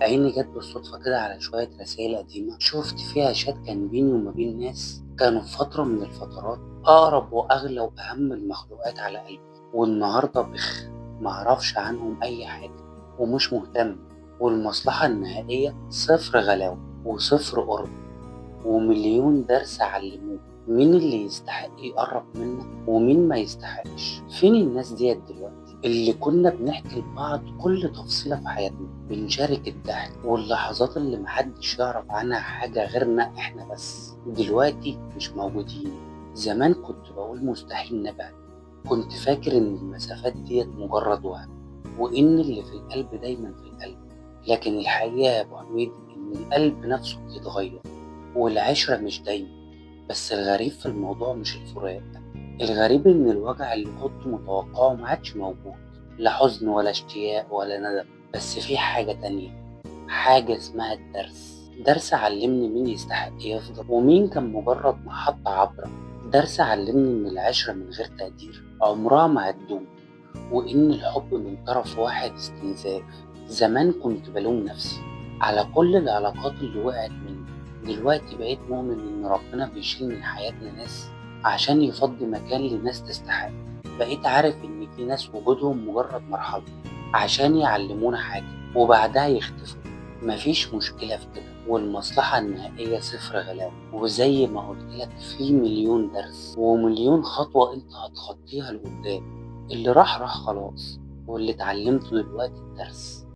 عيني جت بالصدفة كده على شوية رسايل قديمة شفت فيها شات كان بيني وما بين ناس كانوا في فترة من الفترات أقرب وأغلى وأهم المخلوقات على قلبي، والنهاردة معرفش عنهم أي حاجة ومش مهتم، والمصلحة النهائية صفر غلاوة وصفر قرب ومليون درس علموه مين اللي يستحق يقرب منك ومين ما يستحقش. فين الناس ديت دلوقتي اللي كنا بنحكي لبعض كل تفصيلة في حياتنا، بنشارك الضحك واللحظات اللي محدش يعرف عنها حاجة غيرنا احنا بس؟ دلوقتي مش موجودين. زمان كنت بقول مستحيل نبعد، كنت فاكر ان المسافات ديت مجرد وهم وان اللي في القلب دايما في القلب، لكن الحقيقة يا ابو حميد ان القلب نفسه بيتغير والعشرة مش دايما. بس الغريب في الموضوع مش الفراق، الغريب إن الوجع اللي كنت متوقعه ما عادش موجود، لا حزن ولا اشتياق ولا ندم. بس في حاجة تانية، حاجة اسمها الدرس. درس علمني مين يستحق يفضل ومين كان مجرد محطة عبرة. درس علمني إن العشرة من غير تقدير عمرها ما هتدوم، وإن الحب من طرف واحد استنزاف. زمان كنت بلوم نفسي على كل العلاقات اللي وقعت مني، دلوقتي بقيت مؤمن إن ربنا بيشيل من حياتنا ناس عشان يفضي مكان لناس تستحق. بقيت عارف إن في ناس وجودهم مجرد مرحلة عشان يعلمونا حاجة وبعدها يختفوا. مفيش مشكلة في كده، والمصلحة النهائية صفر غلاوة. وزي ما قلتلك في مليون درس ومليون خطوة انت هتخطيها لقدام. اللي راح راح خلاص، واللي اتعلمته دلوقتي الدرس.